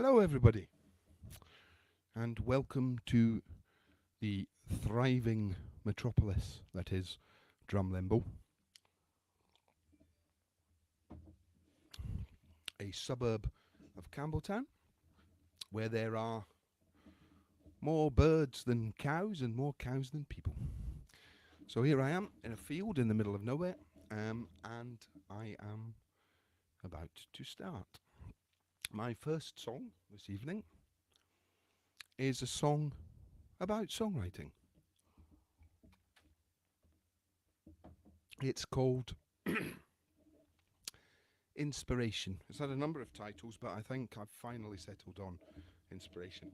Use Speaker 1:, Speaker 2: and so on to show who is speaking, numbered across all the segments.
Speaker 1: Hello, everybody, and welcome to the thriving metropolis that is Drumlimbo, a suburb of Campbelltown, where there are more birds than cows and more cows than people. So here I am in a field in the middle of nowhere, and I am about to start. My first song this evening is a song about songwriting. It's called Inspiration. It's had a number of titles, but I think I've finally settled on Inspiration.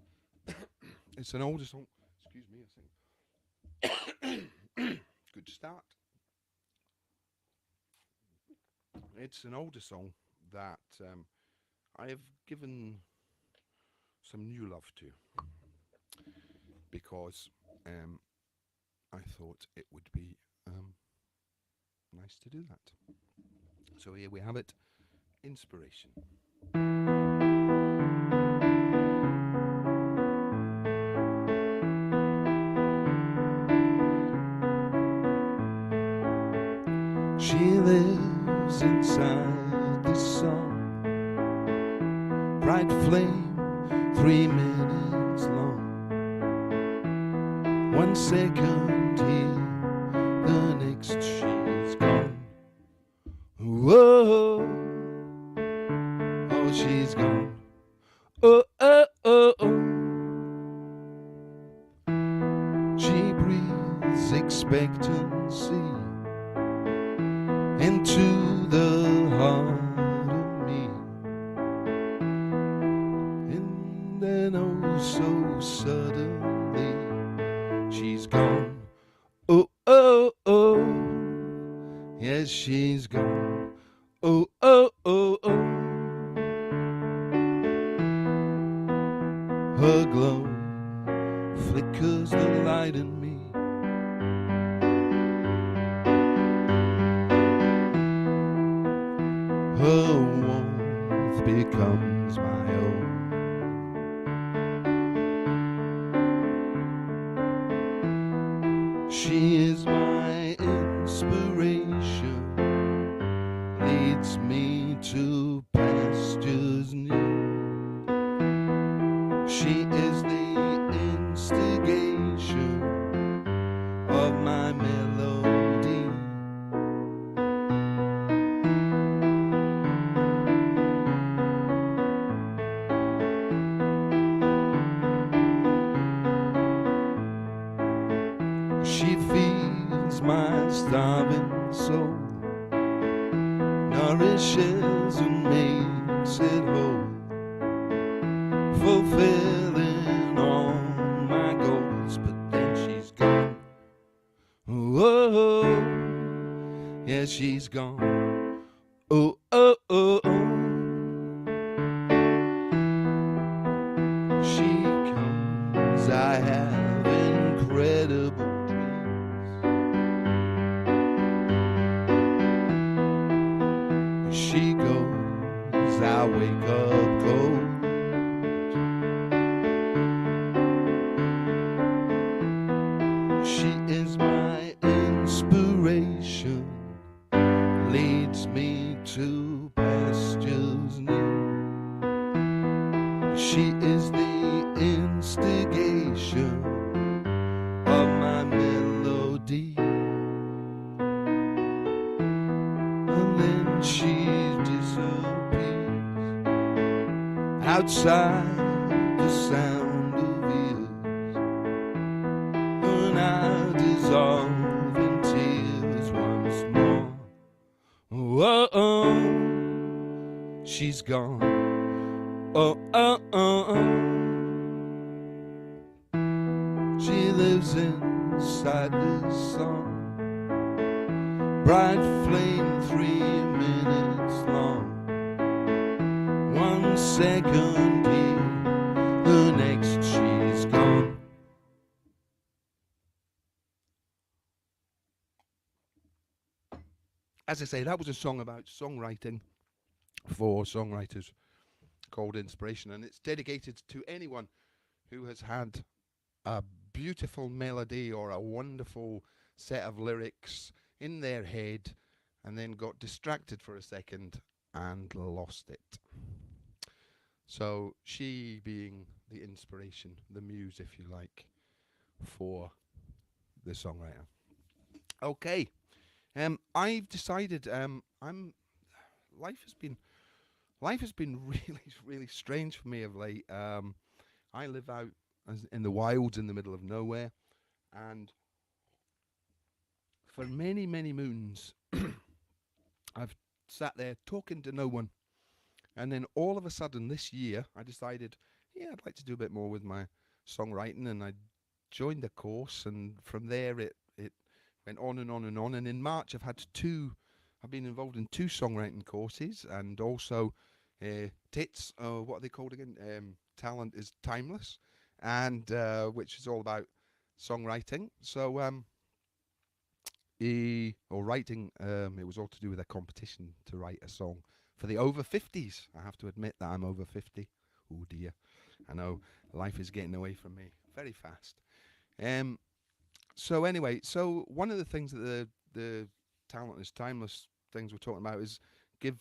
Speaker 1: It's an older song. Excuse me a second. Good start. It's an older song that I have given some new love to because I thought it would be nice to do that. So here we have it, Inspiration. She lives inside the song, bright flame, 3 minutes long. 1 second here, the next she's gone. Whoa, oh, she's gone. Oh, oh, oh, oh. She breathes expectancy into the heart of me, and then oh so suddenly she's gone. Oh, oh, oh, yes, she's gone. Oh, oh, oh, oh. Her glow flickers the light in me. Her warmth becomes my own. She is my inspiration, leads me to pastures new. She is the instigation of my melody. She feeds my starving soul, nourishes and makes it whole, fulfilling all my goals. But then she's gone. Whoa, yeah, she's gone. Oh, oh, oh, oh. She comes, I have incredible dreams. She goes, I wake up cold. She is my inspiration, leads me to pastures new. She is the instigation of my melody. And then she disappears outside the sound of ears, and I dissolve in tears once more. Oh, oh, she's gone. Oh, oh, oh, oh. She lives inside this song, bright flame, 3 minutes long. 1 second here, the next she's gone. As I say, that was a song about songwriting for songwriters called Inspiration, and it's dedicated to anyone who has had a beautiful melody or a wonderful set of lyrics in their head and then got distracted for a second and lost it. So she being the inspiration, the muse, if you like, for the songwriter. Okay, I've decided life has been really strange for me of late. I live out in the wilds in the middle of nowhere, and for many moons I've sat there talking to no one, and then all of a sudden this year I decided, yeah, I'd like to do a bit more with my songwriting, and I joined a course, and from there it went on and on and on. And in March I've been involved in 2 songwriting courses, and also TITS, what are they called again? Talent is Timeless, and which is all about songwriting. So writing, it was all to do with a competition to write a song for the over 50s. I have to admit that I'm over 50. Oh dear, I know life is getting away from me very fast. So anyway, so one of the things that the Talent is Timeless things we're talking about is give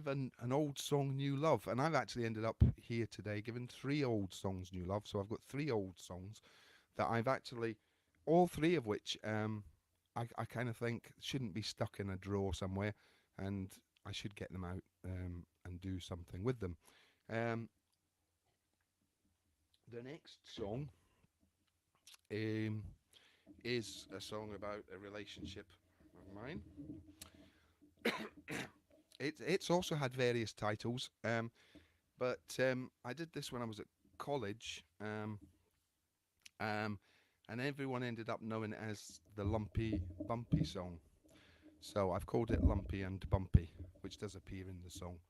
Speaker 1: an old song new love. And I've actually ended up here today giving 3 old songs new love. So I've got 3 old songs that I've actually, all 3 of which I kind of think shouldn't be stuck in a drawer somewhere, and I should get them out and do something with them. The next song is a song about a relationship of mine. It's also had various titles, but I did this when I was at college, and everyone ended up knowing it as the Lumpy Bumpy song. So I've called it Lumpy and Bumpy, which does appear in the song,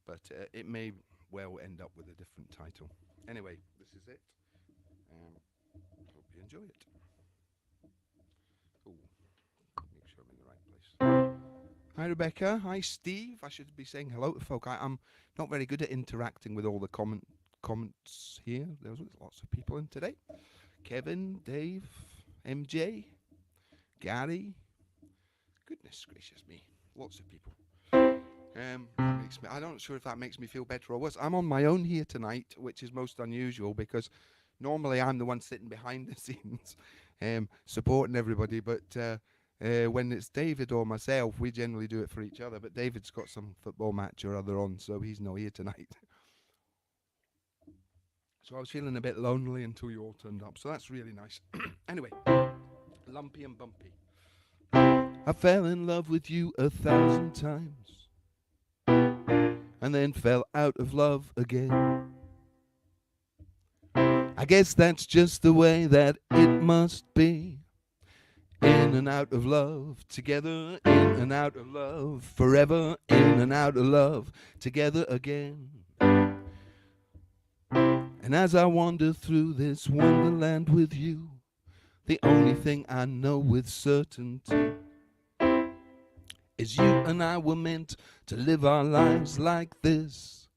Speaker 1: but it may well end up with a different title. Anyway, this is it. Hope you enjoy it. Ooh, make sure I'm in the right place. Hi Rebecca, hi Steve. I should be saying hello to folk. I'm not very good at interacting with all the comments here. There's lots of people in today. Kevin, Dave, MJ, Gary. Goodness gracious me, lots of people. I'm not sure if that makes me feel better or worse. I'm on my own here tonight, which is most unusual because normally I'm the one sitting behind the scenes, supporting everybody. But when it's David or myself, we generally do it for each other. But David's got some football match or other on, so he's not here tonight. So I was feeling a bit lonely until you all turned up. So that's really nice. Anyway, Lumpy and Bumpy. I fell in love with you 1,000 times and then fell out of love again. I guess that's just the way that it must be. In and out of love, together, in and out of love, forever, in and out of love, together again. And as I wander through this wonderland with you, the only thing I know with certainty is you and I were meant to live our lives like this.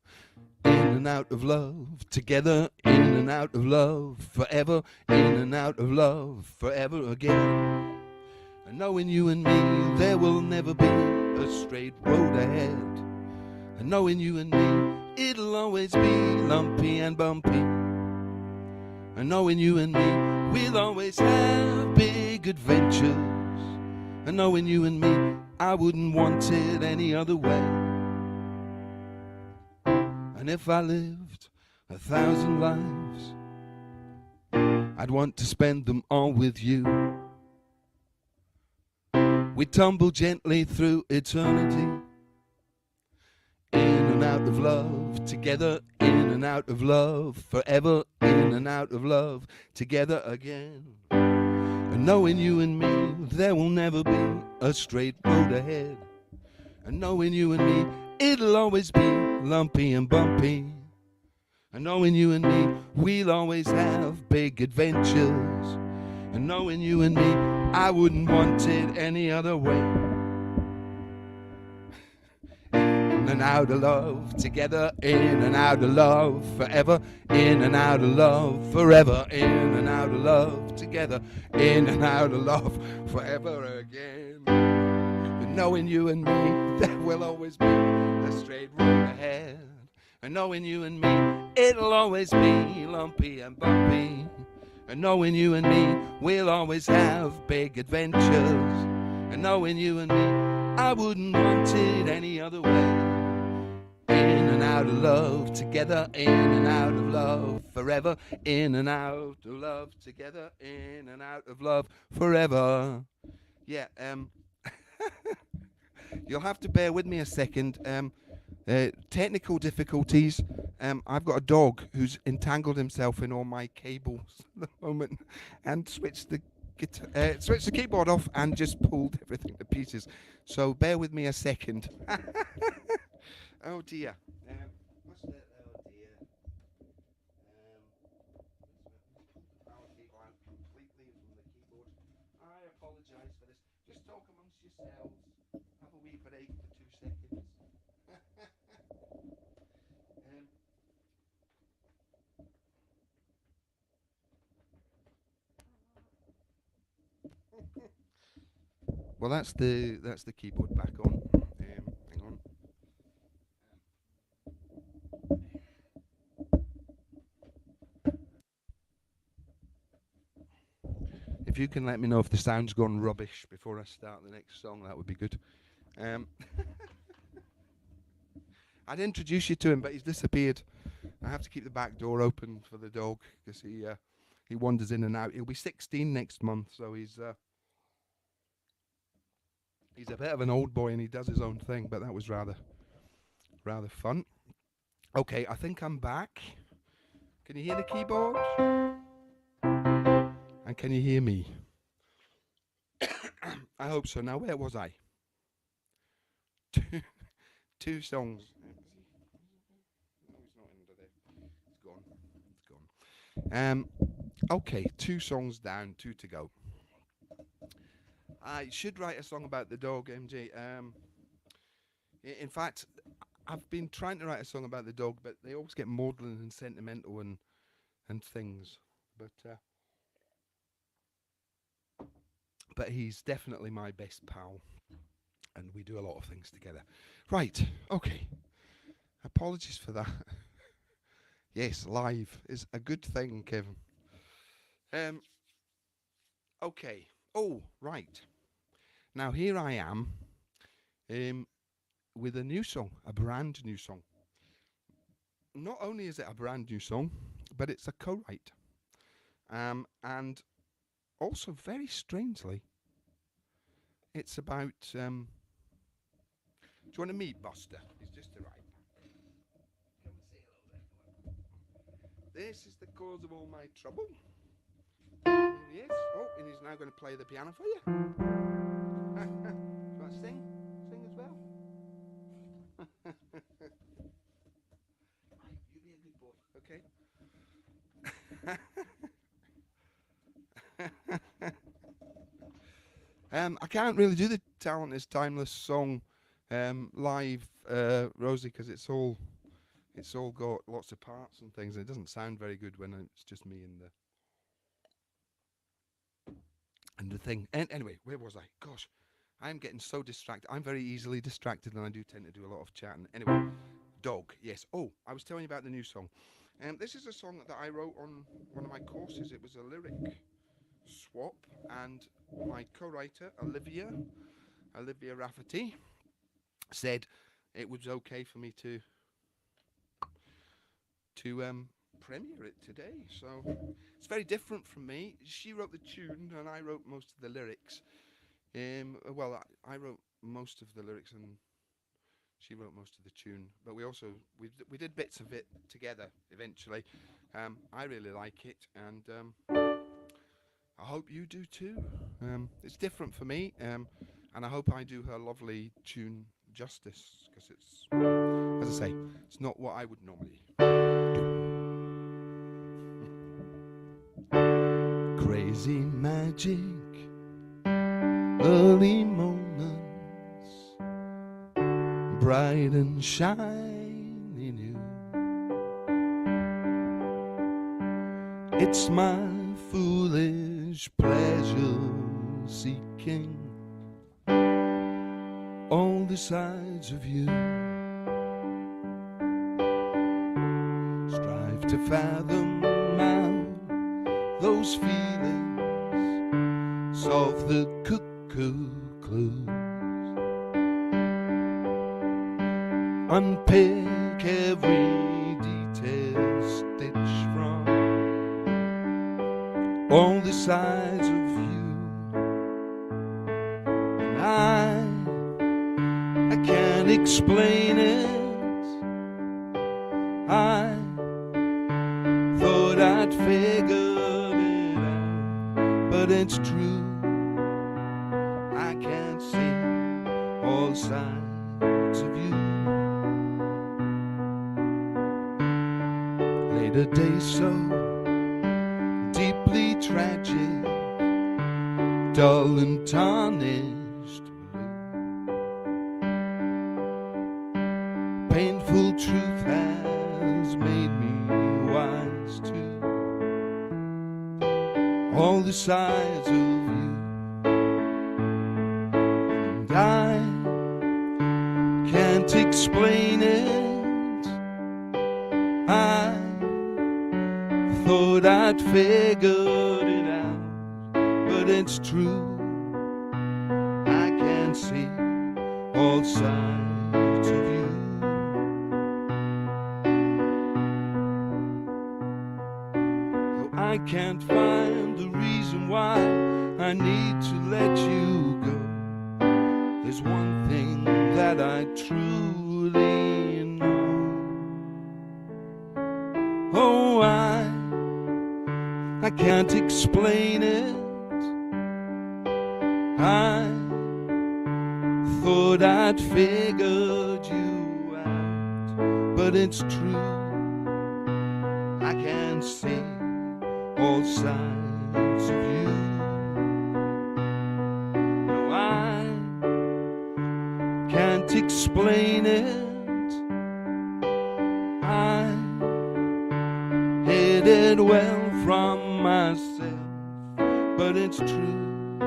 Speaker 1: In and out of love, together, in and out of love, forever, in and out of love, forever again. And knowing you and me, there will never be a straight road ahead. And knowing you and me, it'll always be lumpy and bumpy. And knowing you and me, we'll always have big adventures. And knowing you and me, I wouldn't want it any other way. And if I lived 1,000 lives, I'd want to spend them all with you. We tumble gently through eternity, in and out of love, together, in and out of love, forever, in and out of love, together again. And knowing you and me, there will never be a straight road ahead. And knowing you and me, it'll always be lumpy and bumpy. And knowing you and me, we'll always have big adventures. And knowing you and me, I wouldn't want it any other way. in and out of love together, in and out of love forever, in and out of love forever, in and out of love together, in and out of love forever again. And knowing you and me, there will always be a straight road ahead. And knowing you and me, it'll always be lumpy and bumpy. And knowing you and me, we'll always have big adventures. And knowing you and me, I wouldn't want it any other way. In and out of love together, in and out of love forever, in and out of love together, in and out of love forever. Yeah, you'll have to bear with me a second. Technical difficulties. I've got a dog who's entangled himself in all my cables at the moment and switched the keyboard off and just pulled everything to pieces. So bear with me a second. Oh dear. What's that? Oh dear. Power cable out completely from the keyboard. I apologise for this. Just talk amongst yourselves. Have a wee break for 2 seconds. Well, that's the keyboard back on. Hang on. If you can let me know if the sound's gone rubbish before I start the next song, that would be good. I'd introduce you to him, but he's disappeared. I have to keep the back door open for the dog because he wanders in and out. He'll be 16 next month, so he's a bit of an old boy and he does his own thing. But that was rather fun. Okay, I think I'm back. Can you hear the keyboard? And can you hear me? I hope so. Now, where was I? Two songs. No, he's not under there. It's gone. It's gone. Okay, 2 songs down, 2 to go. I should write a song about the dog, MJ. In fact, I've been trying to write a song about the dog, but they always get maudlin and sentimental and things. But he's definitely my best pal, and we do a lot of things together. Right, okay. Apologies for that. Yes, live is a good thing, Kevin. Okay. Oh, right. Now here I am, with a new song, a brand new song. Not only is it a brand new song, but it's a co-write. And also, very strangely, it's about. Do you want to meet Buster? He's just arrived. Come and say hello there. This is the cause of all my trouble. Here he is. Oh, and he's now going to play the piano for you. Do you want to sing? Sing as well? Right, you be a good boy, okay? I can't really do the Talent is Timeless song live, Rosie, because it's all got lots of parts and things, and it doesn't sound very good when it's just me and the thing. And anyway, where was I? Gosh, I'm getting so distracted. I'm very easily distracted, and I do tend to do a lot of chatting. Anyway, dog. Yes. Oh, I was telling you about the new song. This is a song that I wrote on one of my courses. It was a lyric swap, and my co-writer Olivia Rafferty said it was okay for me to premiere it today. So it's very different from me. She wrote the tune and I wrote most of the lyrics. Well, I wrote most of the lyrics and she wrote most of the tune. But we did bits of it together eventually. I really like it, and I hope you do too. It's different for me, and I hope I do her lovely tune justice, because it's, as I say, it's not what I would normally do. Crazy magic, early moments, bright and shiny new. It's my foolish pleasure seeking all the sides of you. Strive to fathom out those feelings, solve the cuckoo clues, unpick every detail stitch from all the sides of you. And I can't explain it. I thought I'd figured it out, but it's true, I can't see all sides of you. Later days so deeply tragic, dull and tarnished blue. Painful truth has made me wise to all the sides of you. And I can't explain it. I thought I'd figured it out, but it's true, I can't see all sides of you. Though I can't find the reason why I need to let you go, there's one thing that I truly know. Oh, I can't explain it. I thought I'd figured you out, but it's true, I can't see all sides of you. No, I can't explain it. I hid it well from myself, but it's true,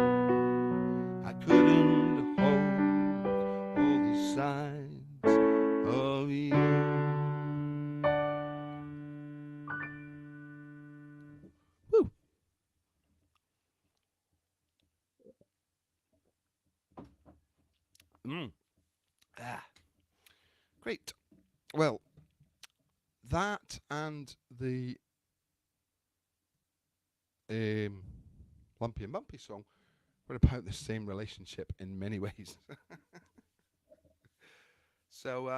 Speaker 1: I couldn't hold all the sides of you. Woo. Great. Well, that and the Lumpy and Bumpy song were about the same relationship in many ways. So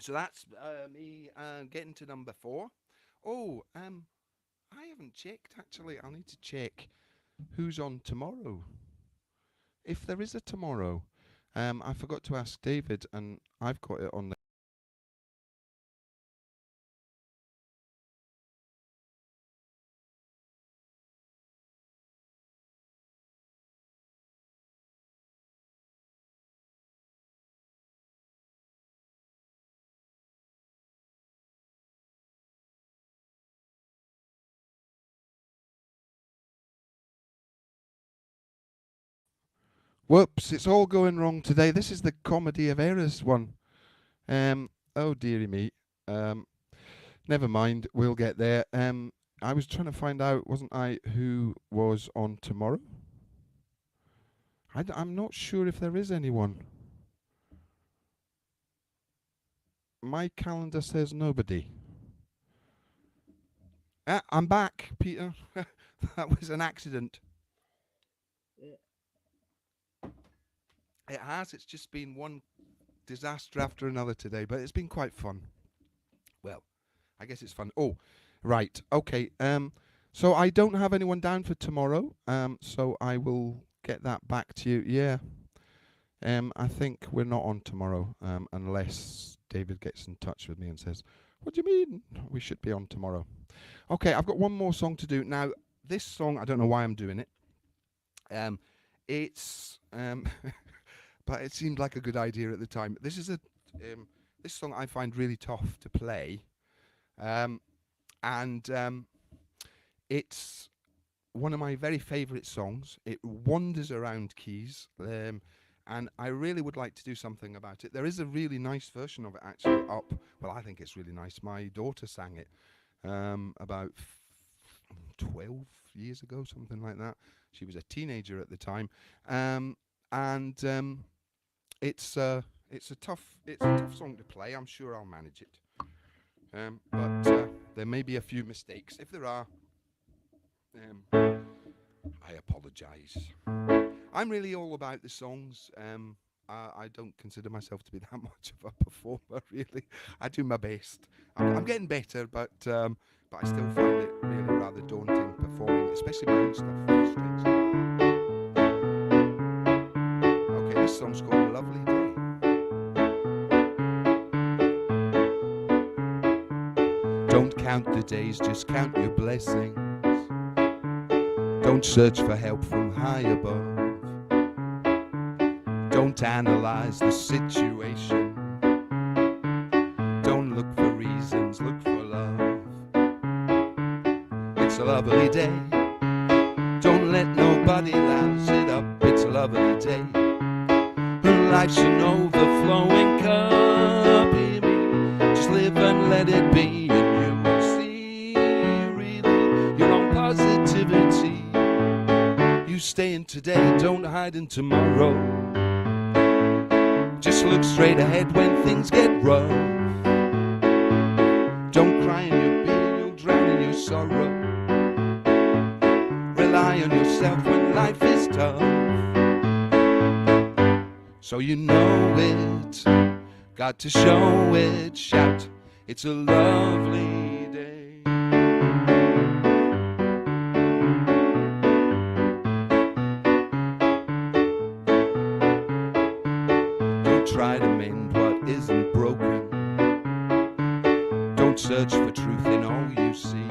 Speaker 1: that's me getting to number 4. Oh, I haven't checked actually. I'll need to check who's on tomorrow. If there is a tomorrow. I forgot to ask David, and I've got it on the Whoops, it's all going wrong today. This is the comedy of errors one. Oh dearie me. Never mind, we'll get there. I was trying to find out, wasn't I, who was on tomorrow? I'm not sure if there is anyone. My calendar says nobody. I'm back, Peter. That was an accident. It has. It's just been one disaster after another today, but it's been quite fun. Well, I guess it's fun. Oh, right. Okay. So I don't have anyone down for tomorrow. So I will get that back to you. Yeah. I think we're not on tomorrow, unless David gets in touch with me and says, "What do you mean? We should be on tomorrow." Okay, I've got one more song to do. Now, this song, I don't know why I'm doing it. It's but it seemed like a good idea at the time. This is a This song I find really tough to play, um, and it's one of my very favourite songs. It wanders around keys, and I really would like to do something about it. There is a really nice version of it actually up. Well, I think it's really nice. My daughter sang it about 12 years ago, something like that. She was a teenager at the time, and it's a tough song to play. I'm sure I'll manage it, but there may be a few mistakes. If there are, I apologise. I'm really all about the songs. I don't consider myself to be that much of a performer, really. I do my best. I'm getting better, but I still find it really rather daunting performing, especially my own stuff. Okay, this song's called Lovely Day. Don't count the days, just count your blessings. Don't search for help from high above. Don't analyze the situation. Don't look for reasons, look for love. It's a lovely day. Don't let nobody louse it up. It's a lovely day. Life's an overflowing cup. Just live and let it be, and you will see really your own positivity. You stay in today, don't hide in tomorrow. Just look straight ahead when things get rough. Don't cry in your beer, you'll drown in your sorrow. Rely on yourself when life is tough. So you know it, got to show it, shout, it's a lovely day. Don't try to mend what isn't broken. Don't search for truth in all you see.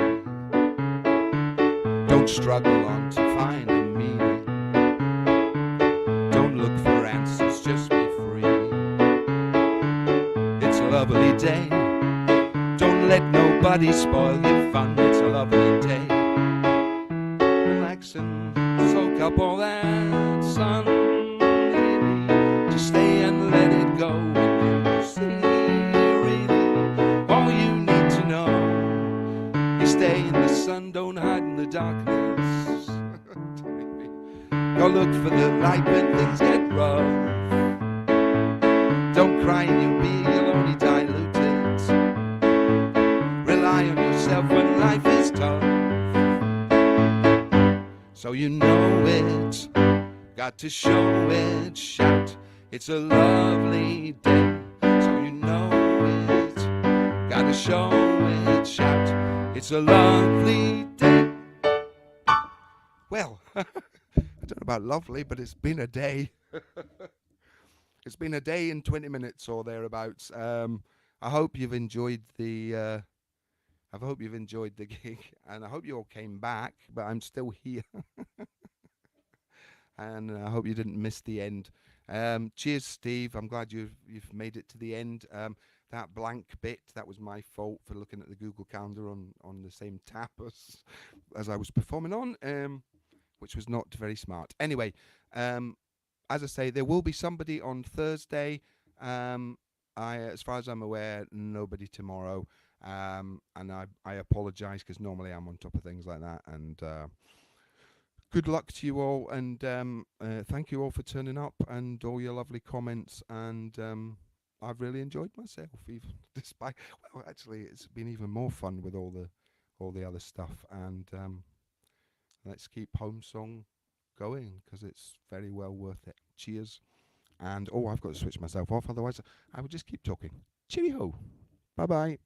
Speaker 1: Don't struggle on to find a meaning. Don't look for answers, just be free. It's a lovely day. Don't let nobody spoil your fun. It's a lovely day. Relax and soak up all that sun. Just stay and let it go, and you'll see really all you need to know. You stay in the sun, don't hide in the darkness. Go look for the light when things get rough. Don't cry in your beer, you'll only dilute it. Rely on yourself when life is tough. So you know it, got to show it, shout, it's a lovely day. So you know it, got to show it, shout, it's a lovely day. Well, I don't know about lovely, but it's been a day. It's been a day and 20 minutes or thereabouts. I hope you've enjoyed the gig, and I hope you all came back. But I'm still here, and I hope you didn't miss the end. Cheers, Steve. I'm glad you've made it to the end. That blank bit, that was my fault for looking at the Google Calendar on the same tab as I was performing on. Which was not very smart. Anyway, as I say, there will be somebody on Thursday. As far as I'm aware, nobody tomorrow. And I apologise because normally I'm on top of things like that. And good luck to you all. And thank you all for turning up and all your lovely comments. And I've really enjoyed myself, even despite. Well, actually, it's been even more fun with all the other stuff. And let's keep HomeSong going because it's very well worth it. Cheers. And I've got to switch myself off, otherwise I would just keep talking. Cheerio. Bye bye.